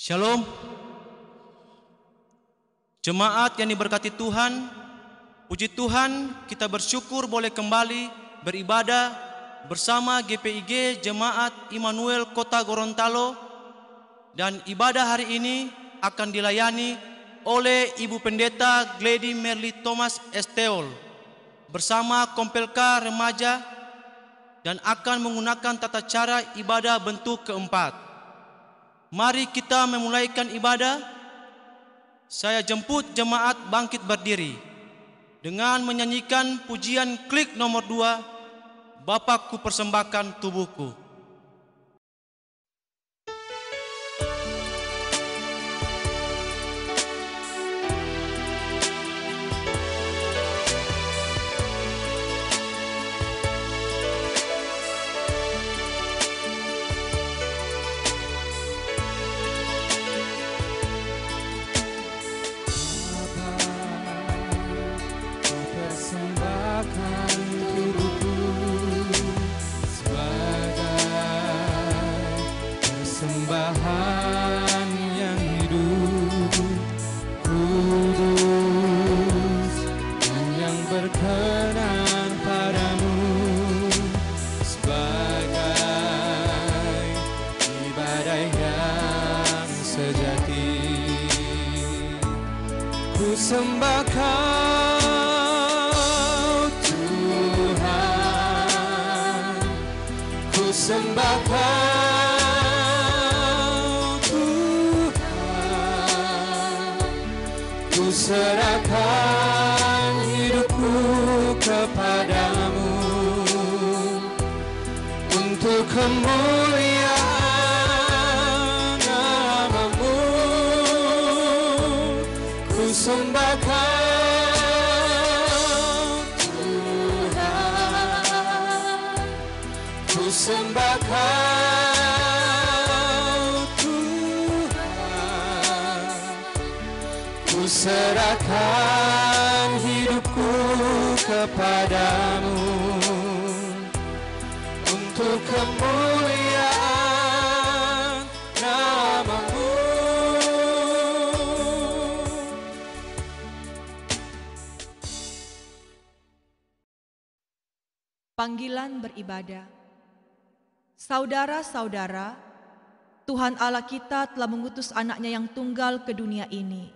Shalom. Jemaat yang diberkati Tuhan, puji Tuhan kita bersyukur boleh kembali beribadah bersama GPIG Jemaat Immanuel Kota Gorontalo, dan ibadah hari ini akan dilayani oleh Ibu Pendeta Glady Merly Thomas Esteol bersama Kompelka Remaja, dan akan menggunakan tata cara ibadah bentuk keempat. Mari kita memulaikan ibadah. Saya jemput jemaat bangkit berdiri dengan menyanyikan pujian klik nomor 2, Bapakku persembahkan tubuhku. Persembahan yang hidup, kudus, dan yang berkenan padamu, sebagai ibadah yang sejati. Ku sembah Kau Tuhan, ku sembah Kau, ku serahkan hidupku kepadamu untuk kemuliaan nama-Mu. Ku sembah Kau Tuhan, ku sembah Kau Tuhan, ku serahkan hidupku kepadamu untuk kemuliaan nama-Mu. Panggilan beribadah. Saudara-saudara, Tuhan Allah kita telah mengutus anaknya yang tunggal ke dunia ini.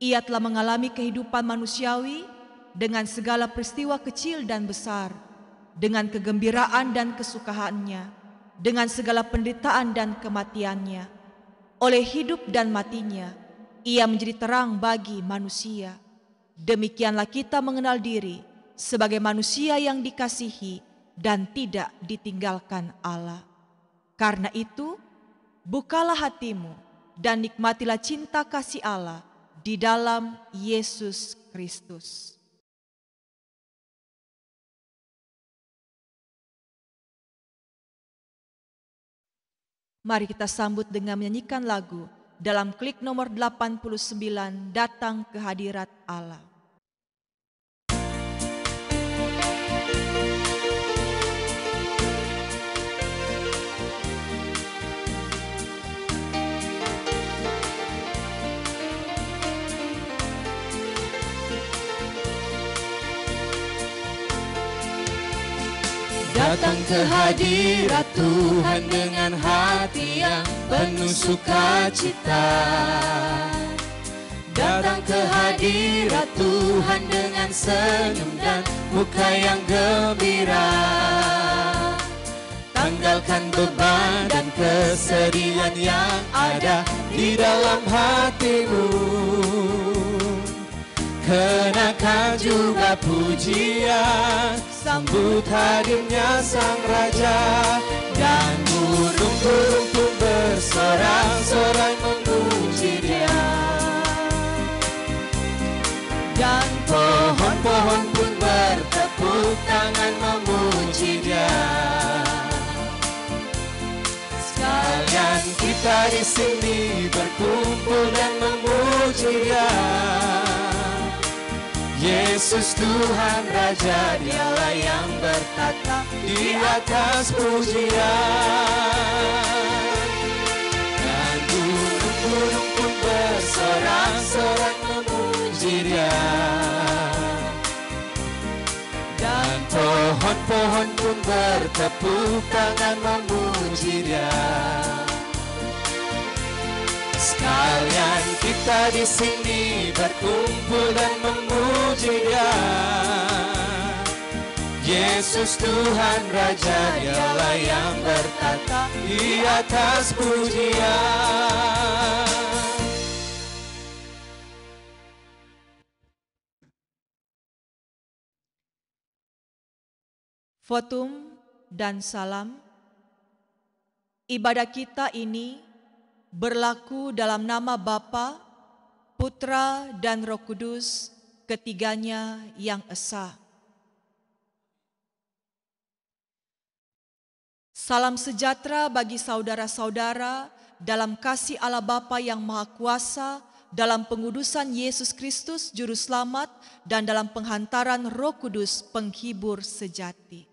Ia telah mengalami kehidupan manusiawi dengan segala peristiwa kecil dan besar, dengan kegembiraan dan kesukaannya, dengan segala penderitaan dan kematiannya. Oleh hidup dan matinya, ia menjadi terang bagi manusia. Demikianlah kita mengenal diri sebagai manusia yang dikasihi dan tidak ditinggalkan Allah. Karena itu, bukalah hatimu dan nikmatilah cinta kasih Allah di dalam Yesus Kristus. Mari kita sambut dengan menyanyikan lagu dalam klik nomor 89, Datang ke Hadirat Allah. Datang ke hadirat Tuhan dengan hati yang penuh sukacita. Datang ke hadirat Tuhan dengan senyum dan muka yang gembira. Tanggalkan beban dan kesedihan yang ada di dalam hatimu. Kenakan juga pujian, sambut hadirnya Sang Raja. Dan burung-burung pun bersorak-sorai memuji Dia. Dan pohon-pohon pun bertepuk tangan memuji Dia. Sekalian kita di sini berkumpul dan memuji Dia. Yesus Tuhan Raja, Dialah yang bertata di atas pujian. Dan burung gunung pun bersorak-sorak memuji Dia, dan pohon-pohon pun bertepuk tangan memuji Dia. Sekalian kita di sini berkumpul dan memuji Dia. Yesus Tuhan Raja, Dialah yang bertata di atas pujian. Votum dan salam. Ibadah kita ini berlaku dalam nama Bapa, Putra, dan Roh Kudus, ketiganya yang esa. Salam sejahtera bagi saudara-saudara dalam kasih Allah Bapa yang Maha Kuasa, dalam pengudusan Yesus Kristus Juru Selamat, dan dalam penghantaran Roh Kudus penghibur sejati.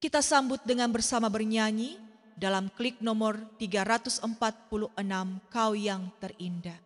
Kita sambut dengan bersama bernyanyi dalam klik nomor 346, Kau yang terindah.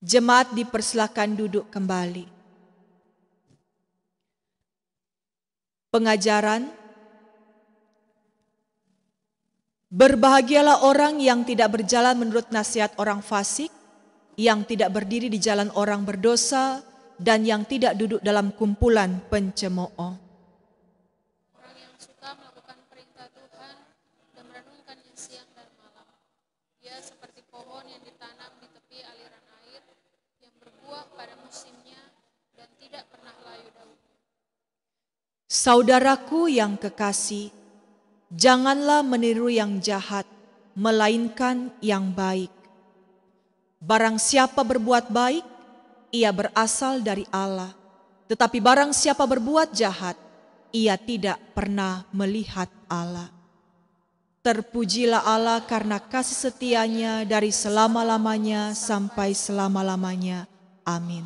Jemaat dipersilakan duduk kembali. Pengajaran. Berbahagialah orang yang tidak berjalan menurut nasihat orang fasik, yang tidak berdiri di jalan orang berdosa, dan yang tidak duduk dalam kumpulan pencemooh. Orang yang suka melakukan perintah Tuhan dan merenungkannya siang dan malam. Dia seperti pohon yang ditanam di tepi aliran air, yang berbuah pada musimnya dan tidak pernah layu daunnya. Saudaraku yang kekasih, janganlah meniru yang jahat, melainkan yang baik. Barang siapa berbuat baik, ia berasal dari Allah. Tetapi barang siapa berbuat jahat, ia tidak pernah melihat Allah. Terpujilah Allah karena kasih setianya dari selama-lamanya sampai selama-lamanya. Amin.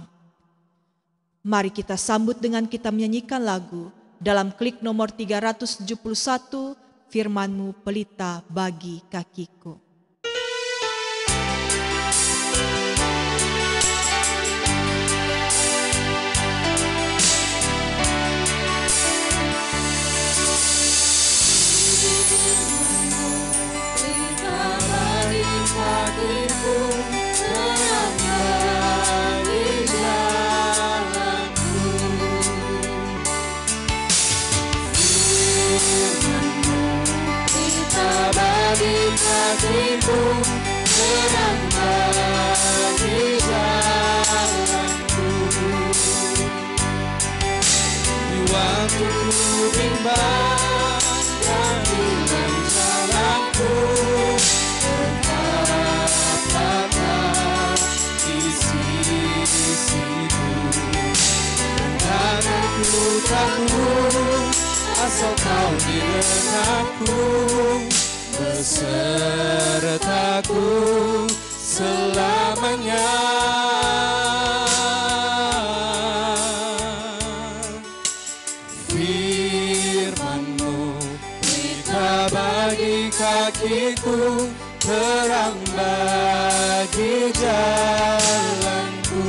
Mari kita sambut dengan kita menyanyikan lagu dalam klik nomor 371, Firman-Mu pelita bagi kakiku. Pelita kakiku, terang bagi jalanku. Di waktu ku bimbang dan hilang jalanku, tetaplah kau di sisiku. Dan aku takut asal kau di dekatku, besertaku selamanya. Firman-Mu berita bagi kakiku, terang bagi jalanku.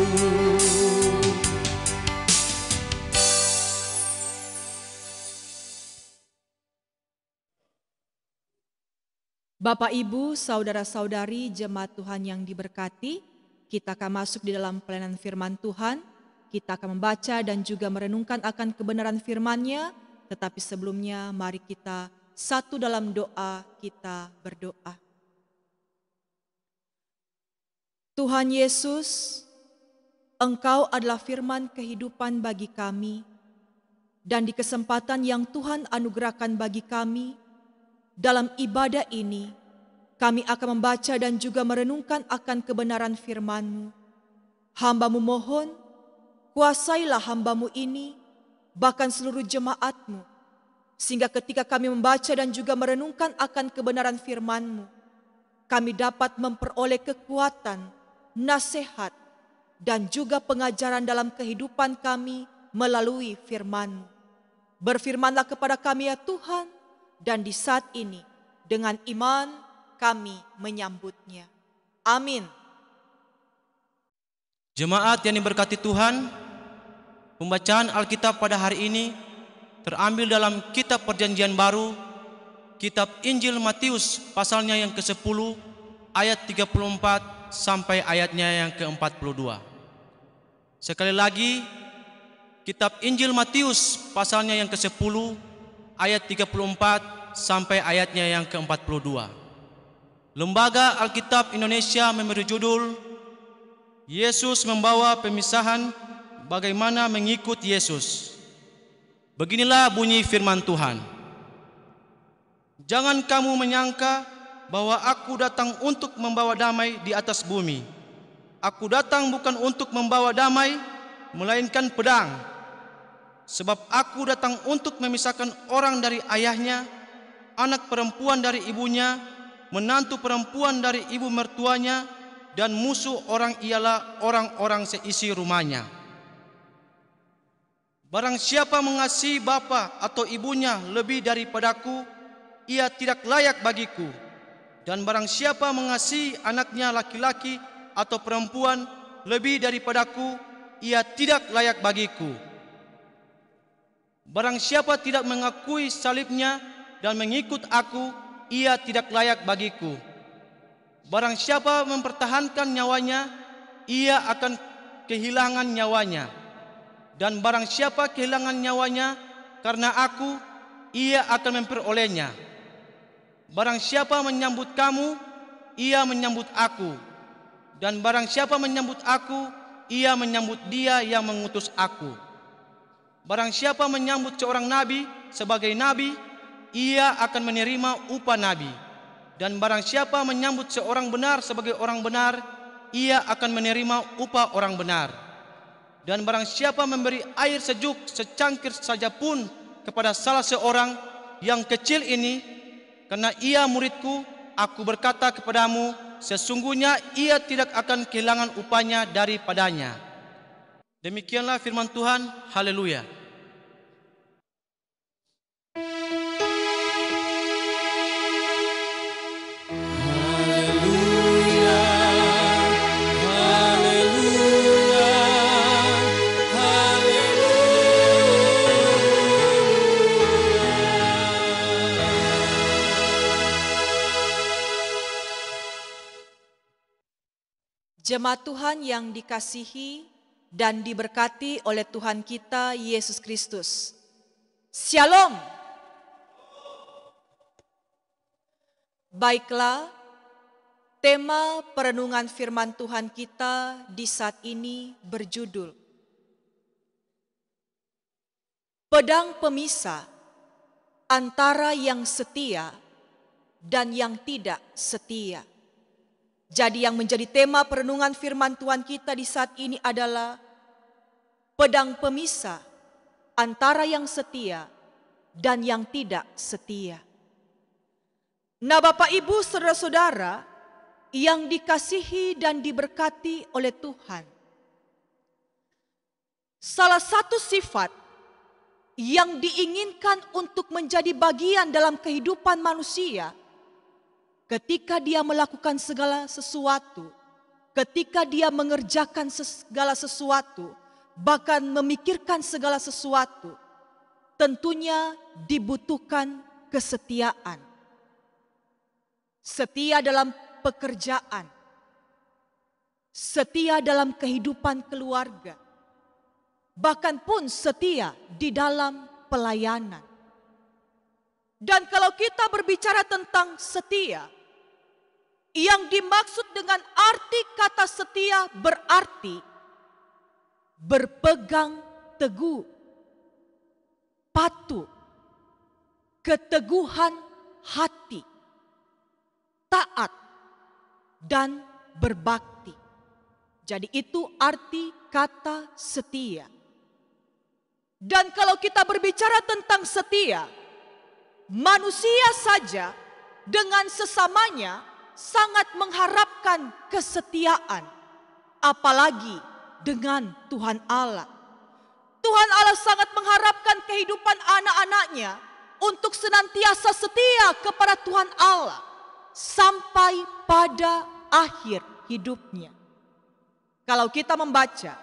Bapak, Ibu, saudara-saudari, jemaat Tuhan yang diberkati, kita akan masuk di dalam pelayanan firman Tuhan. Kita akan membaca dan juga merenungkan akan kebenaran firman-Nya, tetapi sebelumnya mari kita satu dalam doa, kita berdoa. Tuhan Yesus, Engkau adalah firman kehidupan bagi kami, dan di kesempatan yang Tuhan anugerahkan bagi kami, dalam ibadah ini, kami akan membaca dan juga merenungkan akan kebenaran firman-Mu. Hamba-Mu mohon, kuasailah hamba-Mu ini, bahkan seluruh jemaat-Mu, sehingga ketika kami membaca dan juga merenungkan akan kebenaran firman-Mu, kami dapat memperoleh kekuatan, nasihat, dan juga pengajaran dalam kehidupan kami melalui firman-Mu. Berfirmanlah kepada kami ya Tuhan, dan di saat ini dengan iman kami menyambutnya. Amin. Jemaat yang diberkati Tuhan, pembacaan Alkitab pada hari ini terambil dalam kitab Perjanjian Baru, kitab Injil Matius pasalnya yang ke-10 ayat 34 sampai ayatnya yang ke-42. Sekali lagi, kitab Injil Matius pasalnya yang ke-10 ayat 34 sampai ayatnya yang ke-42. Lembaga Alkitab Indonesia memberi judul Yesus membawa pemisahan, bagaimana mengikut Yesus. Beginilah bunyi firman Tuhan. Jangan kamu menyangka bahwa aku datang untuk membawa damai di atas bumi. Aku datang bukan untuk membawa damai, melainkan pedang. Sebab aku datang untuk memisahkan orang dari ayahnya, anak perempuan dari ibunya, menantu perempuan dari ibu mertuanya, dan musuh orang ialah orang-orang seisi rumahnya. Barang siapa mengasihi bapa atau ibunya lebih daripadaku, ia tidak layak bagiku. Dan barang siapa mengasihi anaknya laki-laki atau perempuan lebih daripadaku, ia tidak layak bagiku. Barang siapa tidak mengakui salibnya dan mengikut aku, ia tidak layak bagiku. Barang siapa mempertahankan nyawanya, ia akan kehilangan nyawanya. Dan barang siapa kehilangan nyawanya karena aku, ia akan memperolehnya. Barang siapa menyambut kamu, ia menyambut aku. Dan barang siapa menyambut aku, ia menyambut dia yang mengutus aku. Barang siapa menyambut seorang nabi sebagai nabi, ia akan menerima upah nabi. Dan barang siapa menyambut seorang benar sebagai orang benar, ia akan menerima upah orang benar. Dan barang siapa memberi air sejuk secangkir saja pun kepada salah seorang yang kecil ini, karena ia muridku, aku berkata kepadamu, sesungguhnya ia tidak akan kehilangan upahnya daripadanya. Demikianlah firman Tuhan. Haleluya. Jemaat Tuhan yang dikasihi dan diberkati oleh Tuhan kita Yesus Kristus. Shalom. Baiklah, Tema perenungan firman Tuhan kita di saat ini berjudul Pedang Pemisah antara yang setia dan yang tidak setia. Jadi yang menjadi tema perenungan firman Tuhan kita di saat ini adalah pedang pemisah antara yang setia dan yang tidak setia. Nah, Bapak Ibu, saudara-saudara yang dikasihi dan diberkati oleh Tuhan, salah satu sifat yang diinginkan untuk menjadi bagian dalam kehidupan manusia ketika dia melakukan segala sesuatu, ketika dia mengerjakan segala sesuatu, bahkan memikirkan segala sesuatu, tentunya dibutuhkan kesetiaan. Setia dalam pekerjaan, setia dalam kehidupan keluarga, bahkan pun setia di dalam pelayanan. Dan kalau kita berbicara tentang setia, yang dimaksud dengan arti kata setia berarti berpegang teguh, patuh, keteguhan hati, taat, dan berbakti. Jadi itu arti kata setia. Dan kalau kita berbicara tentang setia, manusia saja dengan sesamanya sangat mengharapkan kesetiaan, apalagi dengan Tuhan Allah. Tuhan Allah sangat mengharapkan kehidupan anak-anaknya untuk senantiasa setia kepada Tuhan Allah sampai pada akhir hidupnya. Kalau kita membaca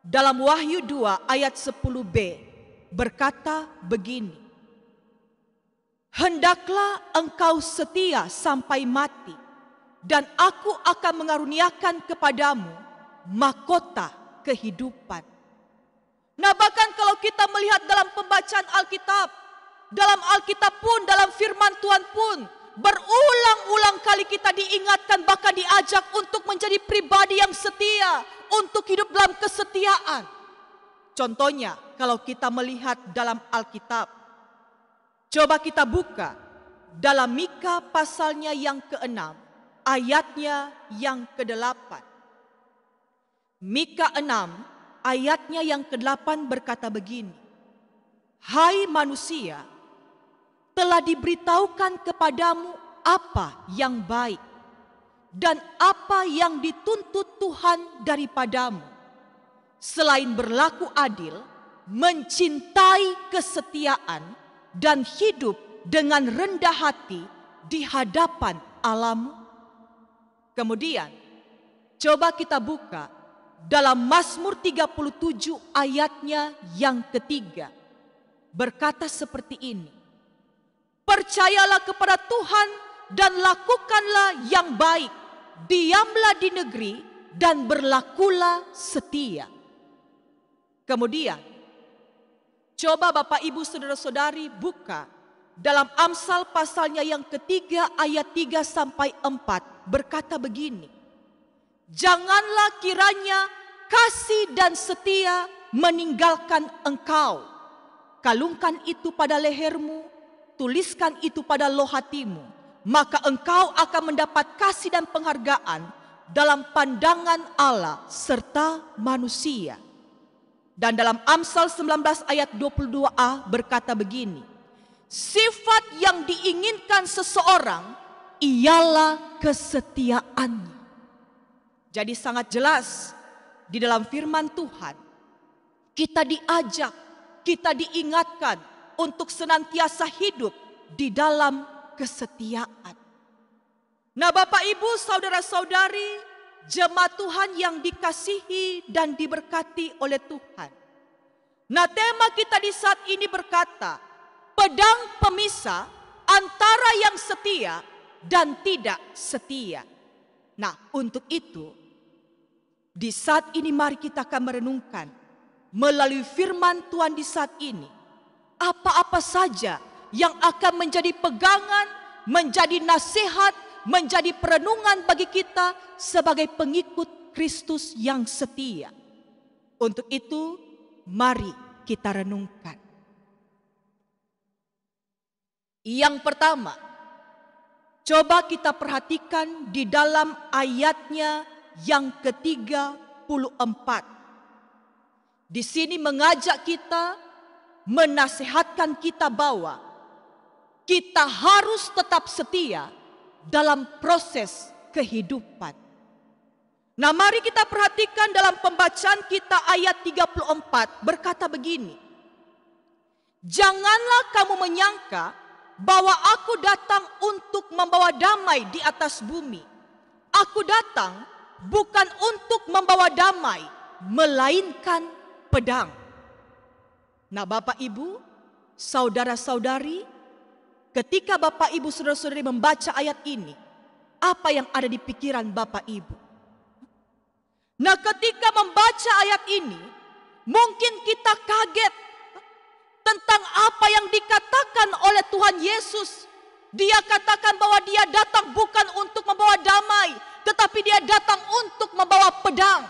dalam Wahyu 2 ayat 10b berkata begini, "Hendaklah engkau setia sampai mati, dan aku akan mengaruniakan kepadamu mahkota kehidupan." Nah, bahkan kalau kita melihat dalam pembacaan Alkitab, dalam Alkitab pun, dalam firman Tuhan pun, berulang-ulang kali kita diingatkan, bahkan diajak untuk menjadi pribadi yang setia, untuk hidup dalam kesetiaan. Contohnya, kalau kita melihat dalam Alkitab, coba kita buka dalam Mika pasalnya yang ke-6, ayatnya yang ke-8. Mika 6, ayatnya yang ke-8 berkata begini, "Hai manusia, telah diberitahukan kepadamu apa yang baik dan apa yang dituntut Tuhan daripadamu, selain berlaku adil, mencintai kesetiaan, dan hidup dengan rendah hati di hadapan Allahmu." Kemudian, coba kita buka dalam Mazmur 37 ayatnya yang ketiga. Berkata seperti ini, "Percayalah kepada Tuhan dan lakukanlah yang baik, diamlah di negeri dan berlakulah setia." Kemudian, coba Bapak Ibu Saudara-saudari buka dalam Amsal pasalnya yang ketiga ayat 3 sampai 4 berkata begini, "Janganlah kiranya kasih dan setia meninggalkan engkau. Kalungkan itu pada lehermu, tuliskan itu pada loh hatimu, maka engkau akan mendapat kasih dan penghargaan dalam pandangan Allah serta manusia." Dan dalam Amsal 19 ayat 22a berkata begini, "Sifat yang diinginkan seseorang ialah kesetiaannya." Jadi sangat jelas di dalam firman Tuhan, kita diajak, kita diingatkan untuk senantiasa hidup di dalam kesetiaan. Nah, Bapak Ibu, saudara-saudari, jemaat Tuhan yang dikasihi dan diberkati oleh Tuhan. Nah, tema kita di saat ini berkata, pedang pemisah antara yang setia dan tidak setia. Nah, untuk itu, di saat ini mari kita akan merenungkan melalui firman Tuhan di saat ini, apa-apa saja yang akan menjadi pegangan, menjadi nasihat, menjadi perenungan bagi kita sebagai pengikut Kristus yang setia. Untuk itu, mari kita renungkan. Yang pertama, coba kita perhatikan di dalam ayatnya yang ke-34. Di sini mengajak kita, menasihatkan kita bahwa kita harus tetap setia dalam proses kehidupan. Nah, mari kita perhatikan dalam pembacaan kita ayat 34 berkata begini. Janganlah kamu menyangka bahwa aku datang untuk membawa damai di atas bumi. Aku datang bukan untuk membawa damai, melainkan pedang. Nah, Bapak Ibu, saudara-saudari, ketika Bapak Ibu saudara-saudari membaca ayat ini, apa yang ada di pikiran Bapak Ibu? Nah, ketika membaca ayat ini, mungkin kita kaget tentang apa yang dikatakan oleh Tuhan Yesus. Dia katakan bahwa dia datang bukan untuk membawa damai, tetapi dia datang untuk membawa pedang.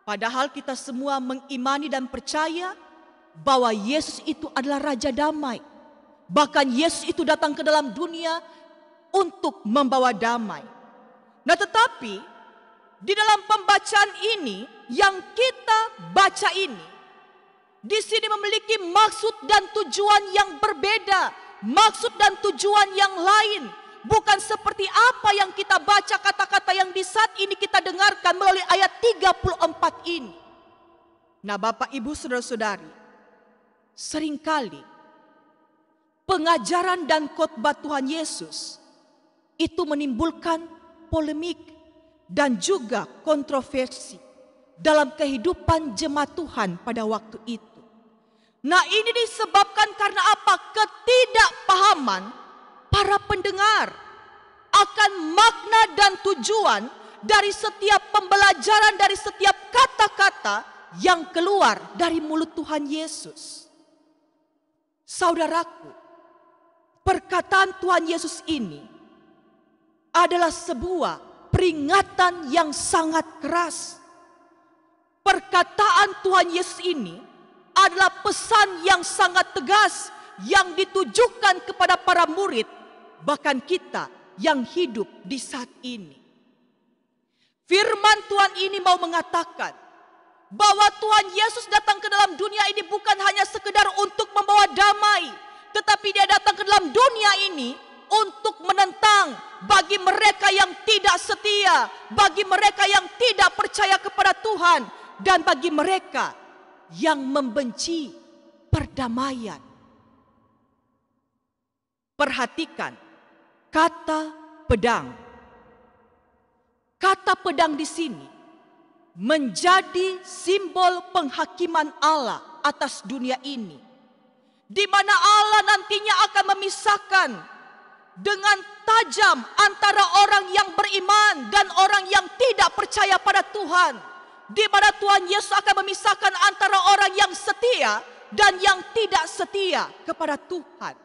Padahal kita semua mengimani dan percaya bahwa Yesus itu adalah Raja Damai. Bahkan Yesus itu datang ke dalam dunia untuk membawa damai. Nah, tetapi di dalam pembacaan ini yang kita baca ini, di sini memiliki maksud dan tujuan yang berbeda, maksud dan tujuan yang lain, bukan seperti apa yang kita baca kata-kata yang di saat ini kita dengarkan melalui ayat 34 ini. Nah, Bapak Ibu saudara-saudari, seringkali pengajaran dan khotbah Tuhan Yesus itu menimbulkan polemik dan juga kontroversi dalam kehidupan jemaat Tuhan pada waktu itu. Nah, ini disebabkan karena apa? Ketidakpahaman para pendengar akan makna dan tujuan dari setiap pembelajaran, dari setiap kata-kata yang keluar dari mulut Tuhan Yesus. Saudaraku, perkataan Tuhan Yesus ini adalah sebuah peringatan yang sangat keras. Perkataan Tuhan Yesus ini adalah pesan yang sangat tegas yang ditujukan kepada para murid, bahkan kita yang hidup di saat ini. Firman Tuhan ini mau mengatakan bahwa Tuhan Yesus datang ke dalam dunia ini bukan hanya sekedar untuk membawa damai, tetapi dia datang ke dalam dunia ini untuk menentang bagi mereka yang tidak setia, bagi mereka yang tidak percaya kepada Tuhan, dan bagi mereka yang membenci perdamaian. Perhatikan kata pedang. Kata pedang di sini menjadi simbol penghakiman Allah atas dunia ini, di mana Allah nantinya akan memisahkan dengan tajam antara orang yang beriman dan orang yang tidak percaya pada Tuhan, di mana Tuhan Yesus akan memisahkan antara orang yang setia dan yang tidak setia kepada Tuhan.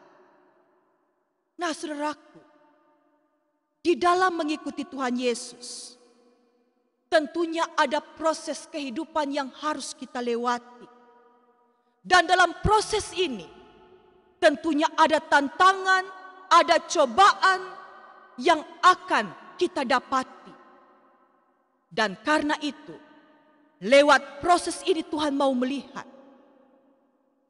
Nah, saudaraku, di dalam mengikuti Tuhan Yesus, tentunya ada proses kehidupan yang harus kita lewati. Dan dalam proses ini, tentunya ada tantangan, ada cobaan yang akan kita dapati. Dan karena itu, lewat proses ini Tuhan mau melihat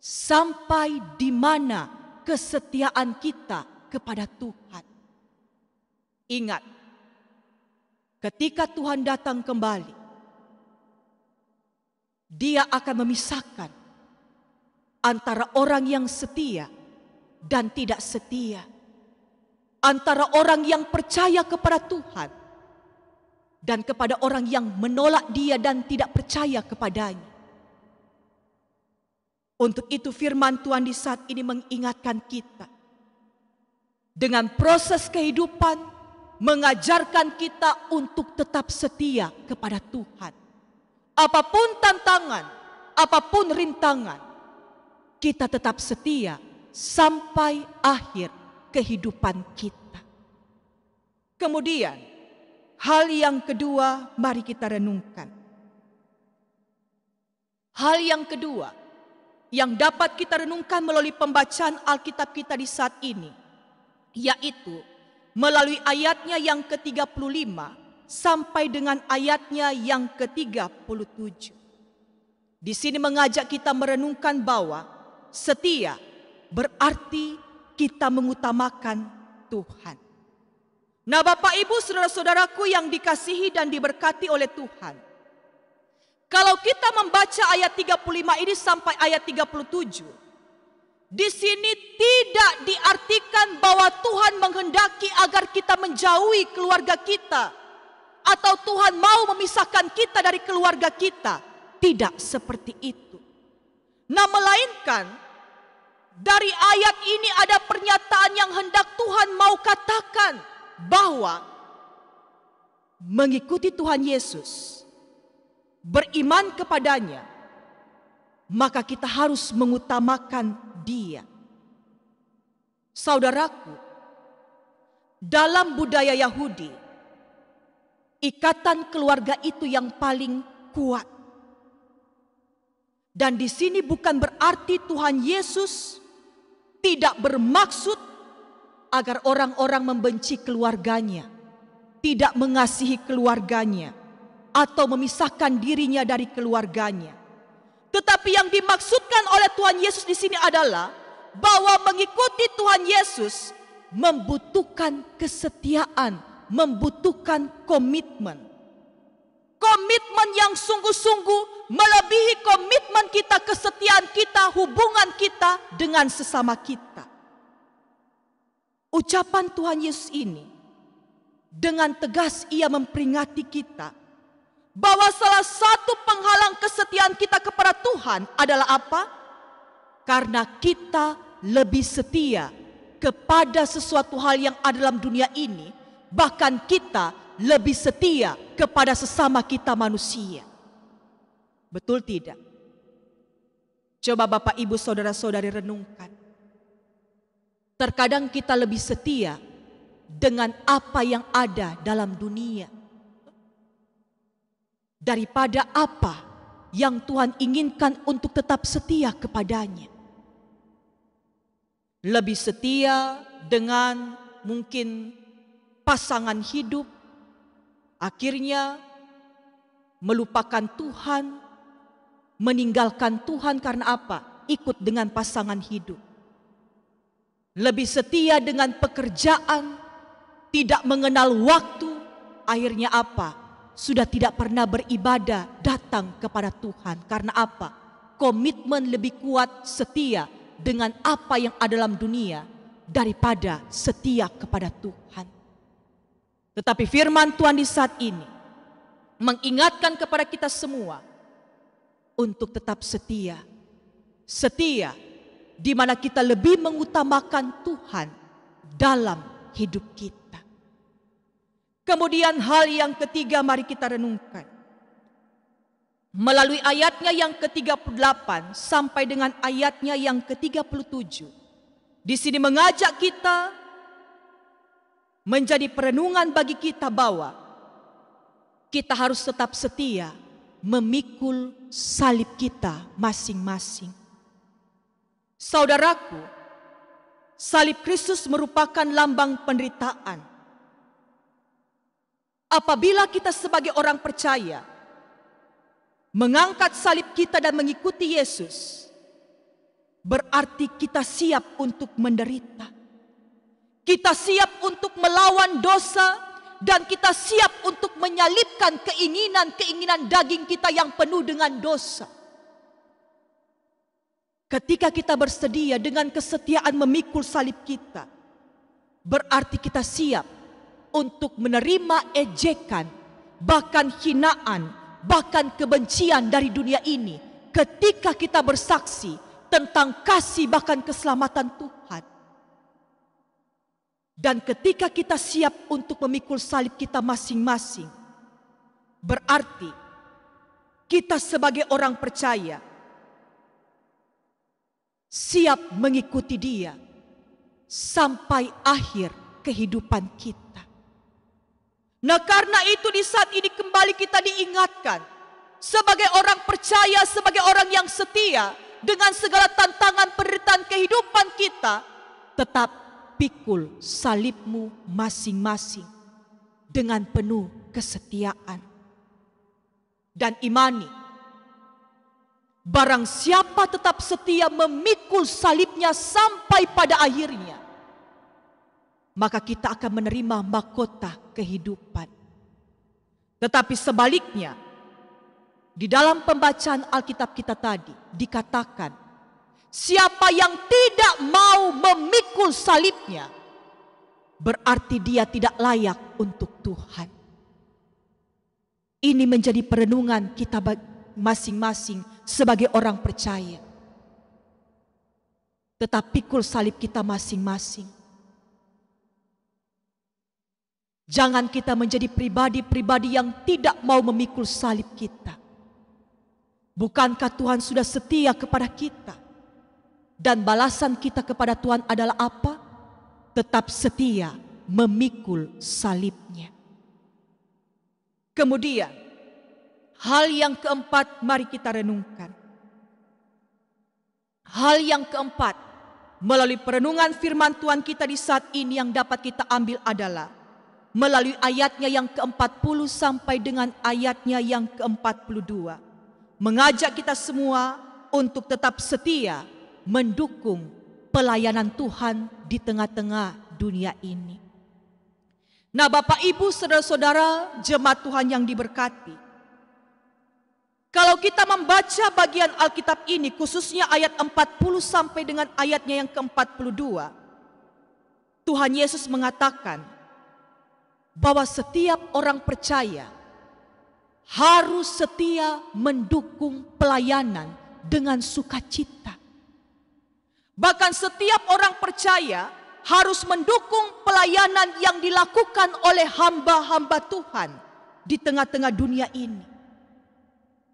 sampai di mana kesetiaan kita kepada Tuhan. Ingat, ketika Tuhan datang kembali, Dia akan memisahkan antara orang yang setia dan tidak setia, antara orang yang percaya kepada Tuhan dan kepada orang yang menolak Dia dan tidak percaya kepadanya. Untuk itu firman Tuhan di saat ini mengingatkan kita, dengan proses kehidupan mengajarkan kita untuk tetap setia kepada Tuhan. Apapun tantangan, apapun rintangan, kita tetap setia sampai akhir kehidupan kita. Kemudian, hal yang kedua, mari kita renungkan. Hal yang kedua yang dapat kita renungkan melalui pembacaan Alkitab kita di saat ini, yaitu melalui ayatnya yang ke-35 sampai dengan ayatnya yang ke-37. Di sini mengajak kita merenungkan bahwa setia berarti kita mengutamakan Tuhan. Nah, Bapak Ibu, saudara-saudaraku yang dikasihi dan diberkati oleh Tuhan, kalau kita membaca ayat 35 ini sampai ayat 37, di sini tidak diartikan bahwa Tuhan menghendaki agar kita menjauhi keluarga kita, atau Tuhan mau memisahkan kita dari keluarga kita. Tidak seperti itu. Nah, melainkan dari ayat ini ada pernyataan yang hendak Tuhan mau katakan, bahwa mengikuti Tuhan Yesus, beriman kepadanya, maka kita harus mengutamakan Dia. Saudaraku, dalam budaya Yahudi, ikatan keluarga itu yang paling kuat. Dan di sini bukan berarti Tuhan Yesus tidak bermaksud agar orang-orang membenci keluarganya, tidak mengasihi keluarganya, atau memisahkan dirinya dari keluarganya. Tetapi yang dimaksudkan oleh Tuhan Yesus di sini adalah bahwa mengikuti Tuhan Yesus membutuhkan kesetiaan, membutuhkan komitmen. Komitmen yang sungguh-sungguh melebihi komitmen kita, kesetiaan kita, hubungan kita dengan sesama kita. Ucapan Tuhan Yesus ini dengan tegas ia memperingati kita bahwa salah satu penghalang kesetiaan kita kepada Tuhan adalah apa? Karena kita lebih setia kepada sesuatu hal yang ada dalam dunia ini, bahkan kita lebih setia kepada sesama kita manusia. Betul tidak? Coba Bapak Ibu saudara-saudari renungkan. Terkadang kita lebih setia dengan apa yang ada dalam dunia daripada apa yang Tuhan inginkan untuk tetap setia kepadanya. Lebih setia dengan mungkin pasangan hidup, akhirnya melupakan Tuhan, meninggalkan Tuhan karena apa? Ikut dengan pasangan hidup. Lebih setia dengan pekerjaan, tidak mengenal waktu, akhirnya apa? Sudah tidak pernah beribadah, datang kepada Tuhan. Karena apa? Komitmen lebih kuat setia dengan apa yang ada dalam dunia daripada setia kepada Tuhan. Tetapi firman Tuhan di saat ini mengingatkan kepada kita semua untuk tetap setia. Setia di mana kita lebih mengutamakan Tuhan dalam hidup kita. Kemudian hal yang ketiga mari kita renungkan. Melalui ayatnya yang ke-38 sampai dengan ayatnya yang ke-37. Di sini mengajak kita menjadi perenungan bagi kita bahwa kita harus tetap setia memikul salib kita masing-masing. Saudaraku, salib Kristus merupakan lambang penderitaan. Apabila kita sebagai orang percaya mengangkat salib kita dan mengikuti Yesus, berarti kita siap untuk menderita. Kita siap untuk melawan dosa dan kita siap untuk menyalibkan keinginan-keinginan daging kita yang penuh dengan dosa. Ketika kita bersedia dengan kesetiaan memikul salib kita, berarti kita siap untuk menerima ejekan, bahkan hinaan, bahkan kebencian dari dunia ini ketika kita bersaksi tentang kasih bahkan keselamatan Tuhan. Dan ketika kita siap untuk memikul salib kita masing-masing, berarti kita sebagai orang percaya siap mengikuti Dia sampai akhir kehidupan kita. Nah, karena itu di saat ini kembali kita diingatkan sebagai orang percaya, sebagai orang yang setia dengan segala tantangan penderitaan kehidupan kita, tetap pikul salibmu masing-masing dengan penuh kesetiaan dan imani. Barang siapa tetap setia memikul salibnya sampai pada akhirnya, maka kita akan menerima mahkota kehidupan. Tetapi sebaliknya, di dalam pembacaan Alkitab kita tadi dikatakan, siapa yang tidak mau memikul salibnya, berarti dia tidak layak untuk Tuhan. Ini menjadi perenungan kita masing-masing sebagai orang percaya. Tetap pikul salib kita masing-masing. Jangan kita menjadi pribadi-pribadi yang tidak mau memikul salib kita. Bukankah Tuhan sudah setia kepada kita? Dan balasan kita kepada Tuhan adalah apa? Tetap setia memikul salibnya. Kemudian, hal yang keempat mari kita renungkan. Hal yang keempat, melalui perenungan firman Tuhan kita di saat ini yang dapat kita ambil adalah melalui ayatnya yang ke-40 sampai dengan ayatnya yang ke-42. Mengajak kita semua untuk tetap setia mendukung pelayanan Tuhan di tengah-tengah dunia ini. Nah, Bapak Ibu, saudara-saudara, jemaat Tuhan yang diberkati, kalau kita membaca bagian Alkitab ini, khususnya ayat 40 sampai dengan ayatnya yang ke-42, Tuhan Yesus mengatakan bahwa setiap orang percaya harus setia mendukung pelayanan dengan sukacita. Bahkan setiap orang percaya harus mendukung pelayanan yang dilakukan oleh hamba-hamba Tuhan di tengah-tengah dunia ini.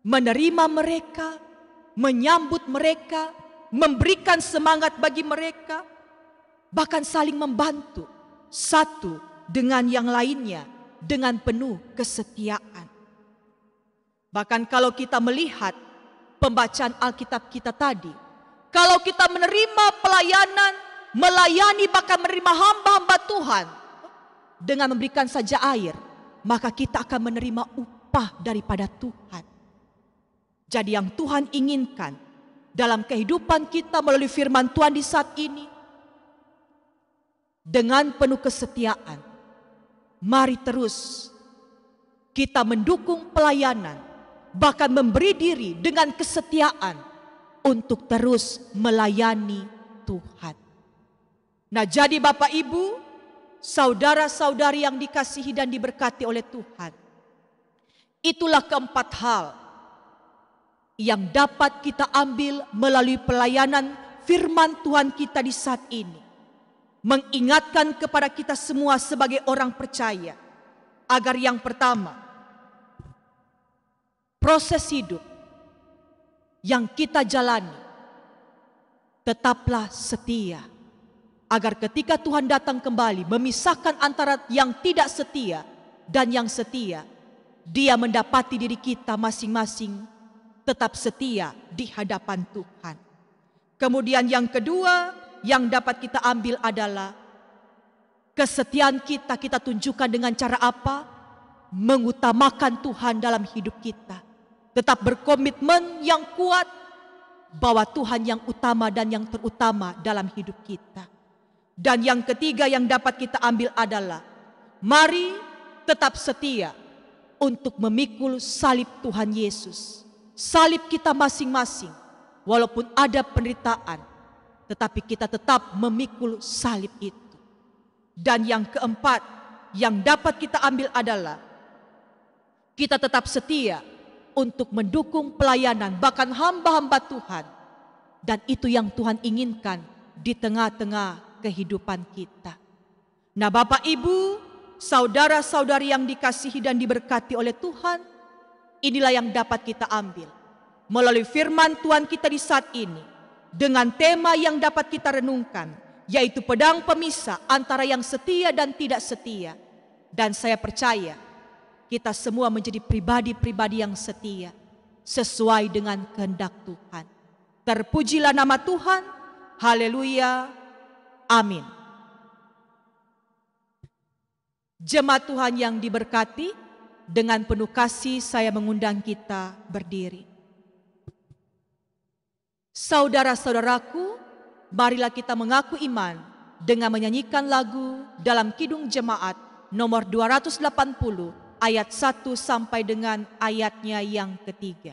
Menerima mereka, menyambut mereka, memberikan semangat bagi mereka, bahkan saling membantu satu dengan yang lainnya dengan penuh kesetiaan. Bahkan kalau kita melihat pembacaan Alkitab kita tadi, kalau kita menerima pelayanan, melayani bahkan menerima hamba-hamba Tuhan dengan memberikan saja air, maka kita akan menerima upah daripada Tuhan. Jadi yang Tuhan inginkan dalam kehidupan kita melalui firman Tuhan di saat ini, dengan penuh kesetiaan, mari terus kita mendukung pelayanan, bahkan memberi diri dengan kesetiaan untuk terus melayani Tuhan. Nah, jadi Bapak Ibu, saudara-saudari yang dikasihi dan diberkati oleh Tuhan, itulah keempat hal yang dapat kita ambil melalui pelayanan firman Tuhan kita di saat ini. Mengingatkan kepada kita semua sebagai orang percaya, agar yang pertama, proses hidup yang kita jalani, tetaplah setia. Agar ketika Tuhan datang kembali, memisahkan antara yang tidak setia dan yang setia, Dia mendapati diri kita masing-masing tetap setia di hadapan Tuhan. Kemudian yang kedua yang dapat kita ambil adalah kesetiaan kita tunjukkan dengan cara apa? Mengutamakan Tuhan dalam hidup kita. Tetap berkomitmen yang kuat bahwa Tuhan yang utama dan yang terutama dalam hidup kita. Dan yang ketiga yang dapat kita ambil adalah mari tetap setia untuk memikul salib Tuhan Yesus. Salib kita masing-masing, walaupun ada penderitaan, tetapi kita tetap memikul salib itu. Dan yang keempat yang dapat kita ambil adalah kita tetap setia untuk mendukung pelayanan bahkan hamba-hamba Tuhan. Dan itu yang Tuhan inginkan di tengah-tengah kehidupan kita. Nah, Bapak Ibu, saudara-saudari yang dikasihi dan diberkati oleh Tuhan, inilah yang dapat kita ambil melalui firman Tuhan kita di saat ini, dengan tema yang dapat kita renungkan, yaitu pedang pemisah antara yang setia dan tidak setia. Dan saya percaya kita semua menjadi pribadi-pribadi yang setia, sesuai dengan kehendak Tuhan. Terpujilah nama Tuhan, haleluya, amin. Jemaat Tuhan yang diberkati, dengan penuh kasih saya mengundang kita berdiri. Saudara-saudaraku, marilah kita mengaku iman dengan menyanyikan lagu dalam Kidung Jemaat nomor 280 ayat 1 sampai dengan ayatnya yang ketiga.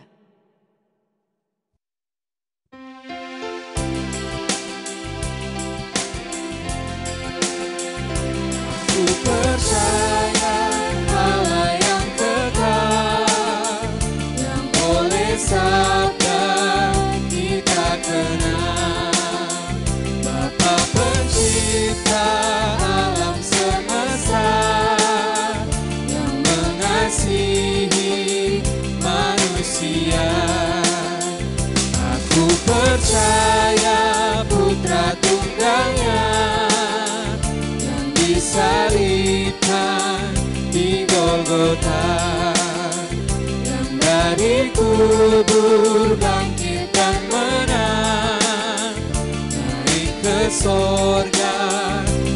Ku percaya Allah yang kekal, yang oleh sabda kita kenal, Bapa pencipta alam semesta, yang mengasihi manusia. Aku percaya Putra Tunggalnya disalibkan di Golgota, yang dari kubur bangkit dan menang, naik ke sorga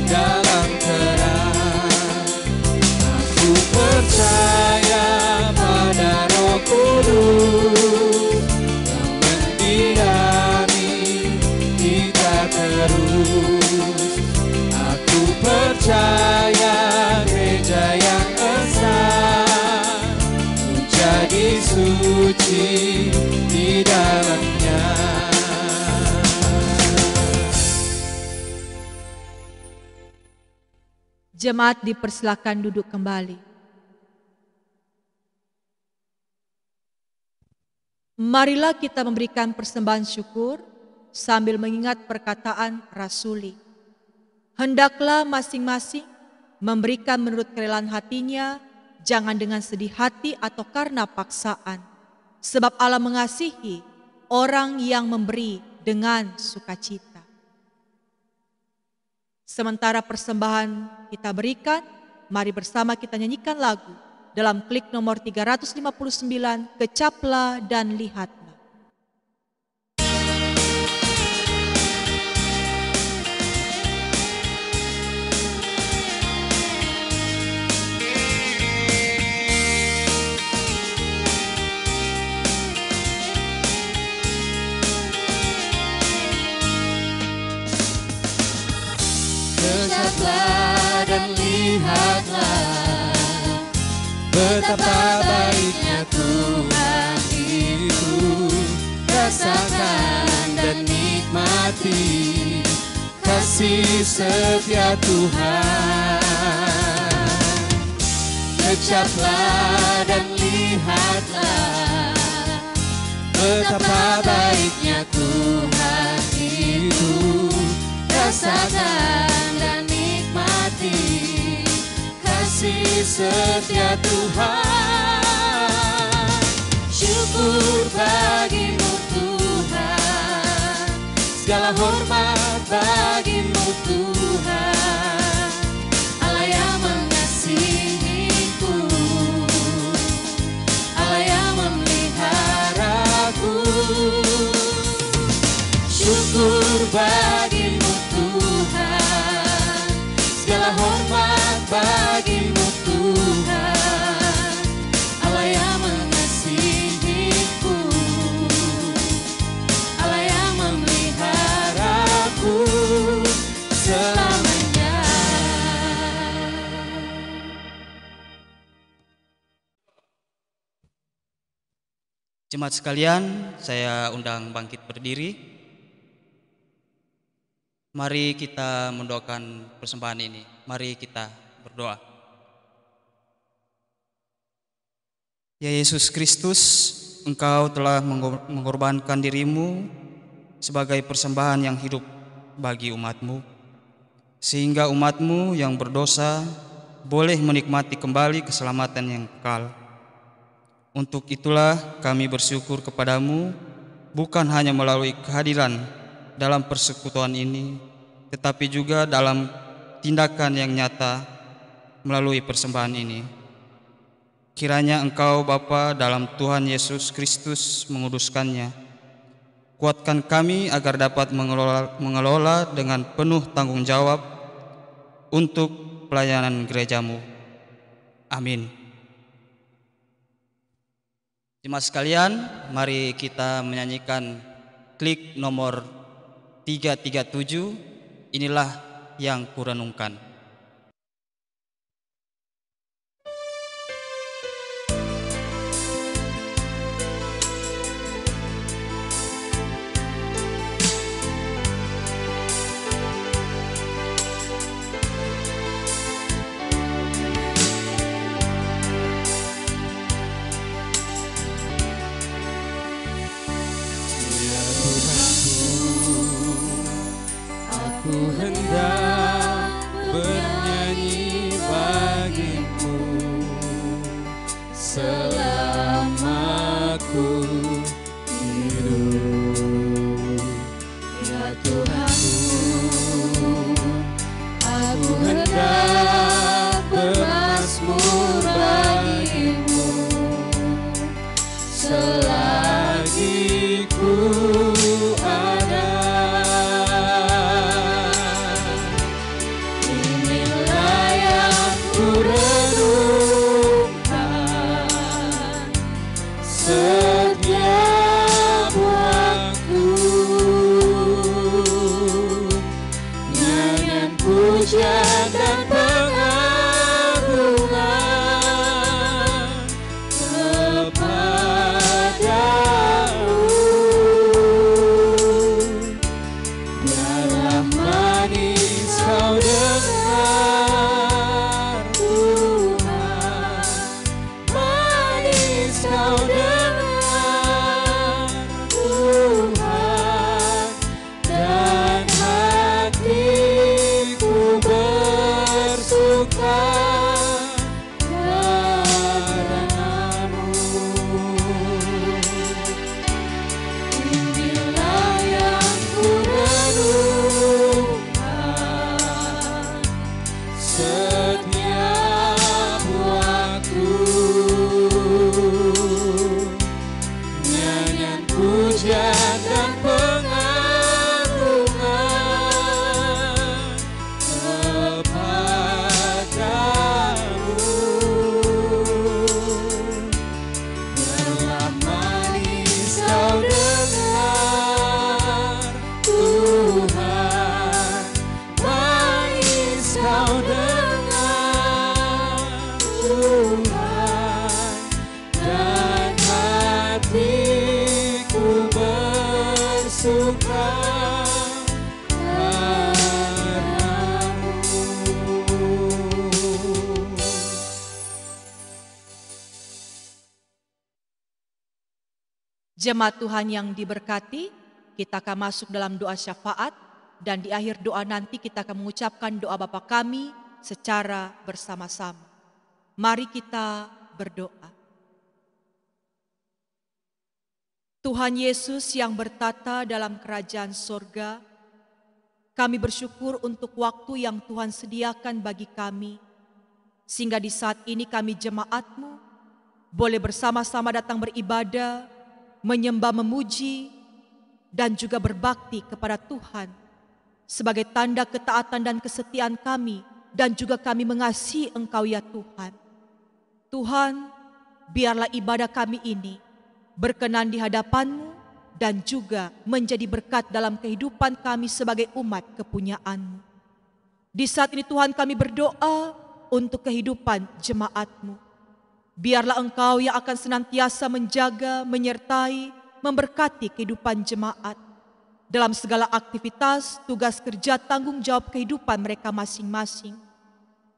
dalam terang. Aku percaya pada Roh Kudus yang mendiami kita terus. Aku percaya gereja yang esa, menjadi suci di dalamnya. Jemaat dipersilakan duduk kembali. Marilah kita memberikan persembahan syukur sambil mengingat perkataan rasuli. Hendaklah masing-masing memberikan menurut kerelaan hatinya, jangan dengan sedih hati atau karena paksaan. Sebab Allah mengasihi orang yang memberi dengan sukacita. Sementara persembahan kita berikan, mari bersama kita nyanyikan lagu dalam klik nomor 359, Kecaplah dan Lihatlah. Kecaplah dan lihatlah betapa baiknya Tuhan itu. Rasakan dan nikmati kasih setia Tuhan. Kecaplah dan lihatlah betapa baiknya Tuhan itu. Rasakan dan nikmati kasih setia Tuhan. Syukur bagimu Tuhan, segala hormat bagimu Tuhan. Allah yang mengasihiku, Allah yang memeliharaku. Syukur bagimu Tuhan, segala hormat bagimu Tuhan. Allah yang mengasihiku, Allah yang memeliharaku selamanya. Jemaat sekalian, saya undang bangkit berdiri. Mari kita mendoakan persembahan ini. Mari kita berdoa. Ya Yesus Kristus, Engkau telah mengorbankan dirimu sebagai persembahan yang hidup bagi umat-Mu, sehingga umat-Mu yang berdosa boleh menikmati kembali keselamatan yang kekal. Untuk itulah kami bersyukur kepadamu, bukan hanya melalui kehadiran dalam persekutuan ini, tetapi juga dalam tindakan yang nyata melalui persembahan ini. Kiranya Engkau Bapa dalam Tuhan Yesus Kristus menguduskannya. Kuatkan kami agar dapat mengelola dengan penuh tanggung jawab untuk pelayanan gereja-Mu. Amin. Jemaat sekalian, mari kita menyanyikan klik nomor 337, Inilah yang Kurenungkan. Ku hendak bernyanyi bagimu selama ku hidup. Ya Tuhanku, aku hendak bermazmur bagimu selagi ku ada. Setiap waktu nyanyian pujian dan pengagungan kepadamu. Biarlah manis kau dengar Tuhan, manis kau dengar Tuhan, dan hatiku bersuka karenamu. Inilah yang kurenungkan setiap waktu, nyanyian pujian dan pengagungan kepadamu. Biarlah manis kau dengar Tuhan, manis kau dengar Tuhan, dan hatiku bersuka karenamu. Jemaat Tuhan yang diberkati, kita akan masuk dalam doa syafaat, dan di akhir doa nanti kita akan mengucapkan doa Bapa kami secara bersama-sama. Mari kita berdoa. Tuhan Yesus yang bertata dalam kerajaan sorga, kami bersyukur untuk waktu yang Tuhan sediakan bagi kami, sehingga di saat ini kami jemaat-Mu boleh bersama-sama datang beribadah, menyembah, memuji, dan juga berbakti kepada Tuhan sebagai tanda ketaatan dan kesetiaan kami, dan juga kami mengasihi Engkau ya Tuhan. Tuhan, biarlah ibadah kami ini berkenan di hadapan-Mu dan juga menjadi berkat dalam kehidupan kami sebagai umat kepunyaan-Mu. Di saat ini Tuhan, kami berdoa untuk kehidupan jemaat-Mu. Biarlah Engkau yang akan senantiasa menjaga, menyertai, memberkati kehidupan jemaat dalam segala aktivitas, tugas kerja, tanggung jawab kehidupan mereka masing-masing.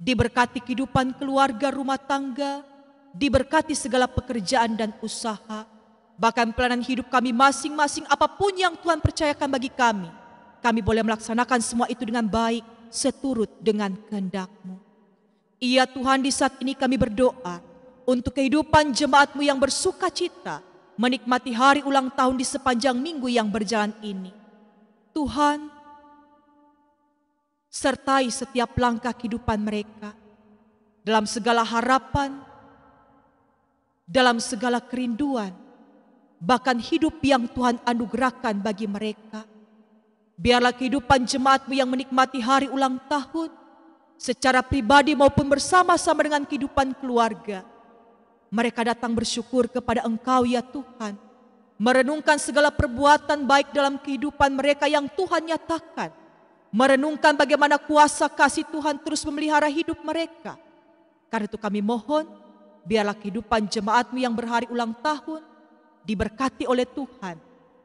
Diberkati kehidupan keluarga, rumah tangga, diberkati segala pekerjaan dan usaha, bahkan pelayanan hidup kami masing-masing, apapun yang Tuhan percayakan bagi kami boleh melaksanakan semua itu dengan baik, seturut dengan kehendak-Mu. Iya Tuhan, di saat ini kami berdoa untuk kehidupan jemaat-Mu yang bersuka cita, menikmati hari ulang tahun di sepanjang minggu yang berjalan ini. Tuhan, sertai setiap langkah kehidupan mereka dalam segala harapan, dalam segala kerinduan, bahkan hidup yang Tuhan anugerahkan bagi mereka. Biarlah kehidupan jemaat-Mu yang menikmati hari ulang tahun, secara pribadi maupun bersama-sama dengan kehidupan keluarga, mereka datang bersyukur kepada Engkau ya Tuhan, merenungkan segala perbuatan baik dalam kehidupan mereka yang Tuhan nyatakan, merenungkan bagaimana kuasa kasih Tuhan terus memelihara hidup mereka. Karena itu kami mohon, biarlah kehidupan jemaat-Mu yang berhari ulang tahun diberkati oleh Tuhan,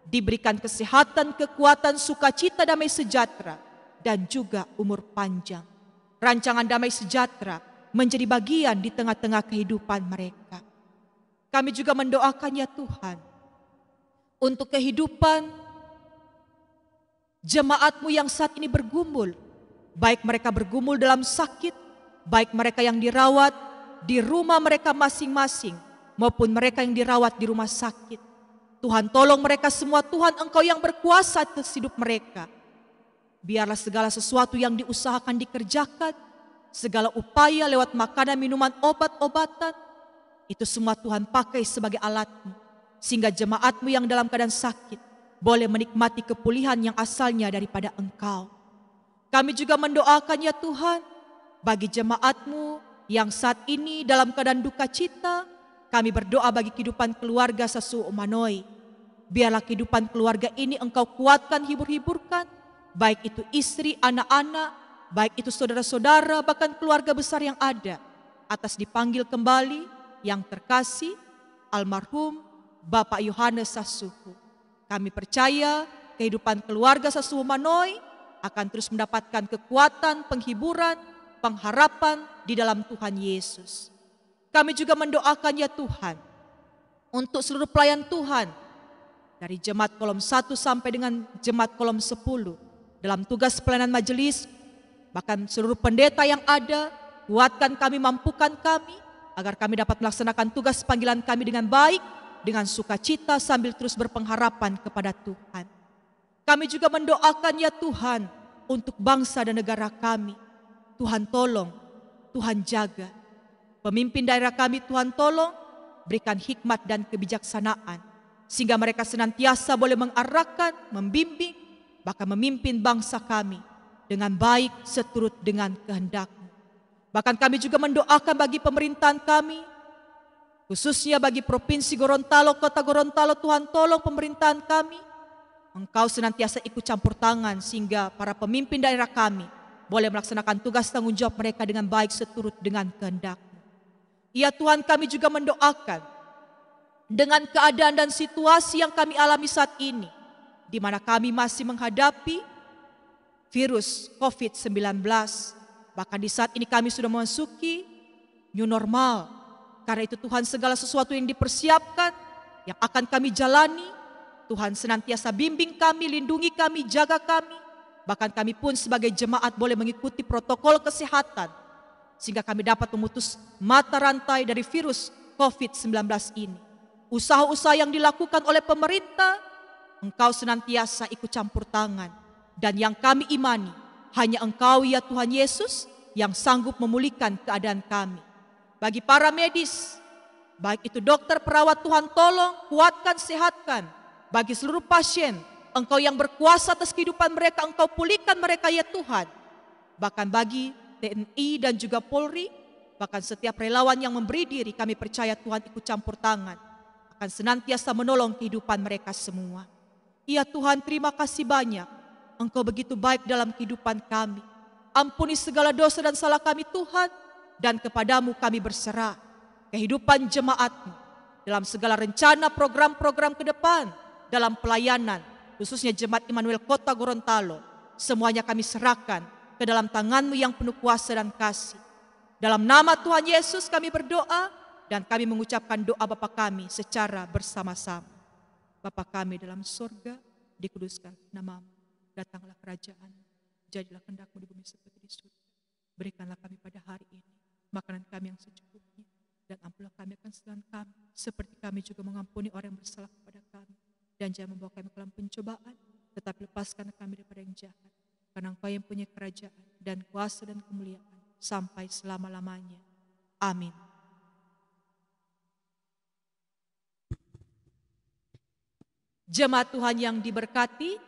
diberikan kesehatan, kekuatan, sukacita, damai sejahtera, dan juga umur panjang. Rancangan damai sejahtera menjadi bagian di tengah-tengah kehidupan mereka. Kami juga mendoakan ya Tuhan, untuk kehidupan jemaat-Mu yang saat ini bergumul, baik mereka bergumul dalam sakit, baik mereka yang dirawat di rumah mereka masing-masing, maupun mereka yang dirawat di rumah sakit. Tuhan tolong mereka semua, Tuhan Engkau yang berkuasa atas hidup mereka. Biarlah segala sesuatu yang diusahakan dikerjakan, segala upaya lewat makanan, minuman, obat-obatan, itu semua Tuhan pakai sebagai alat-Mu, sehingga jemaat-Mu yang dalam keadaan sakit boleh menikmati kepulihan yang asalnya daripada Engkau. Kami juga mendoakan ya Tuhan, bagi jemaat-Mu yang saat ini dalam keadaan duka cita, kami berdoa bagi kehidupan keluarga Sasuo Umanoi. Biarlah kehidupan keluarga ini Engkau kuatkan, hibur-hiburkan, baik itu istri, anak-anak, baik itu saudara-saudara, bahkan keluarga besar yang ada, atas dipanggil kembali yang terkasih almarhum Bapak Yohanes Sasuhu. Kami percaya kehidupan keluarga Sasuo Umanoi akan terus mendapatkan kekuatan, penghiburan, pengharapan di dalam Tuhan Yesus. Kami juga mendoakan ya Tuhan, untuk seluruh pelayan Tuhan, dari Jemaat Kolom 1 sampai dengan Jemaat Kolom 10, dalam tugas pelayanan majelis, bahkan seluruh pendeta yang ada, kuatkan kami, mampukan kami, agar kami dapat melaksanakan tugas panggilan kami dengan baik, dengan sukacita sambil terus berpengharapan kepada Tuhan. Kami juga mendoakan ya Tuhan, untuk bangsa dan negara kami. Tuhan tolong, Tuhan jaga. Pemimpin daerah kami Tuhan tolong, berikan hikmat dan kebijaksanaan, sehingga mereka senantiasa boleh mengarahkan, membimbing, bahkan memimpin bangsa kami dengan baik seturut dengan kehendak-Mu. Bahkan kami juga mendoakan bagi pemerintahan kami, khususnya bagi Provinsi Gorontalo, Kota Gorontalo, Tuhan tolong pemerintahan kami. Engkau senantiasa ikut campur tangan sehingga para pemimpin daerah kami boleh melaksanakan tugas tanggung jawab mereka dengan baik seturut dengan kehendak-Mu. Ya Tuhan, kami juga mendoakan dengan keadaan dan situasi yang kami alami saat ini, di mana kami masih menghadapi virus COVID-19. Bahkan di saat ini kami sudah memasuki new normal. Karena itu Tuhan, segala sesuatu yang dipersiapkan, yang akan kami jalani, Tuhan senantiasa bimbing kami, lindungi kami, jaga kami. Bahkan kami pun sebagai jemaat boleh mengikuti protokol kesehatan, sehingga kami dapat memutus mata rantai dari virus COVID-19 ini. Usaha-usaha yang dilakukan oleh pemerintah, Engkau senantiasa ikut campur tangan. Dan yang kami imani, hanya Engkau ya Tuhan Yesus yang sanggup memulihkan keadaan kami. Bagi para medis, baik itu dokter, perawat, Tuhan tolong, kuatkan, sehatkan. Bagi seluruh pasien, Engkau yang berkuasa atas kehidupan mereka, Engkau pulihkan mereka ya Tuhan. Bahkan bagi TNI dan juga Polri, bahkan setiap relawan yang memberi diri, kami percaya Tuhan ikut campur tangan, akan senantiasa menolong kehidupan mereka semua. Ya Tuhan, terima kasih banyak. Engkau begitu baik dalam kehidupan kami. Ampuni segala dosa dan salah kami Tuhan, dan kepadamu kami berserah kehidupan jemaat-Mu dalam segala rencana program-program ke depan, dalam pelayanan, khususnya Jemaat Immanuel Kota Gorontalo. Semuanya kami serahkan ke dalam tangan-Mu yang penuh kuasa dan kasih. Dalam nama Tuhan Yesus kami berdoa, dan kami mengucapkan doa Bapa kami secara bersama-sama. Bapa kami dalam surga, dikuduskan nama-Mu. Datanglah kerajaan-Mu, jadilah kehendak-Mu di bumi seperti di surga. Berikanlah kami pada hari ini makanan kami yang secukupnya, dan ampunilah kami akan kesalahan kami, seperti kami juga mengampuni orang yang bersalah kepada kami. Dan jangan membawa kami ke dalam pencobaan, tetapi lepaskan kami daripada yang jahat. Karena Engkau yang punya kerajaan dan kuasa dan kemuliaan sampai selama-lamanya. Amin. Jemaat Tuhan yang diberkati,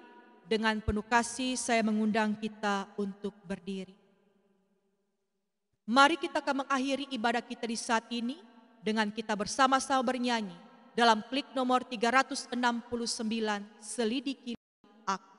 dengan penuh kasih saya mengundang kita untuk berdiri. Mari kita akan mengakhiri ibadah kita di saat ini dengan kita bersama-sama bernyanyi dalam klik nomor 369, Selidiki Aku.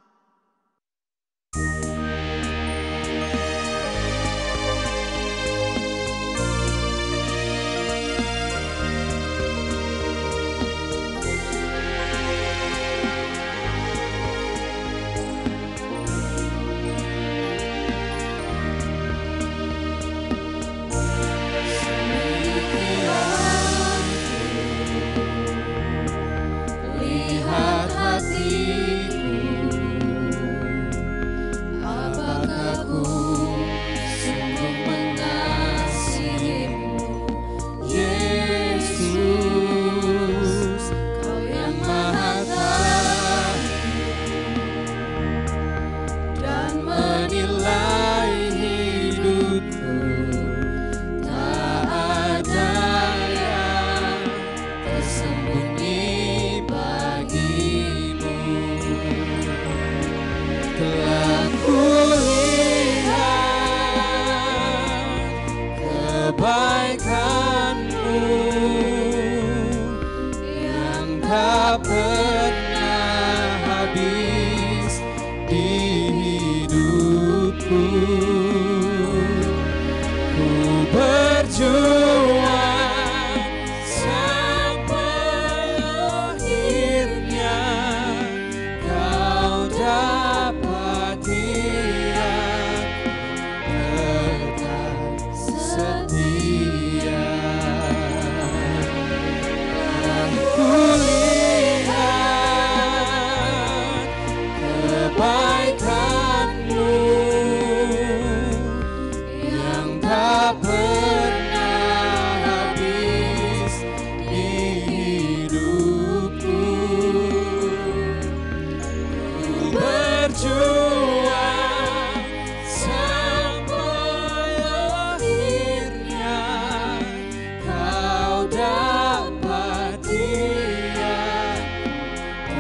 Lihat hatiku, apakah ku sungguh mengasihimu, Yesus, Kau yang Maha Tahu dan menilai hidupku, tak ada yang tersembunyi bagimu. Telah kulihat kebaikan-Mu yang tak pernah habis di hidupku. Ku berjuang sampai akhirnya Kau dapati aku tetap setia. Ku lihat kebaikan-Mu yang tak pernah habis di hidupku. Ku berjuang sampai akhirnya Kau dapati aku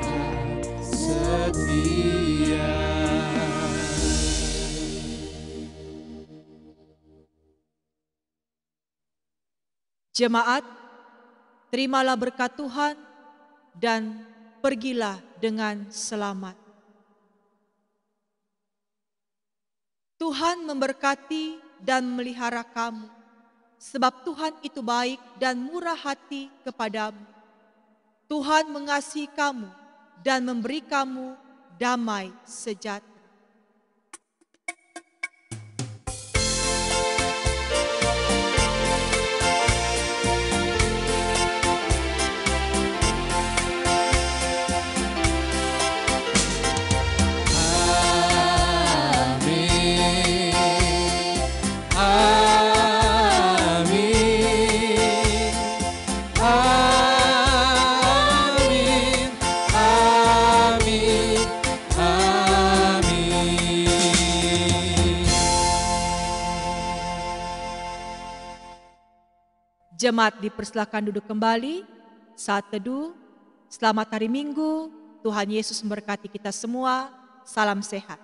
tetap setia. Jemaat, terimalah berkat Tuhan dan pergilah dengan selamat. Tuhan memberkati dan memelihara kamu, sebab Tuhan itu baik dan murah hati kepadamu. Tuhan mengasihi kamu dan memberi kamu damai sejahtera. Jemaat dipersilakan duduk kembali. Saat teduh, selamat hari Minggu. Tuhan Yesus memberkati kita semua. Salam sehat.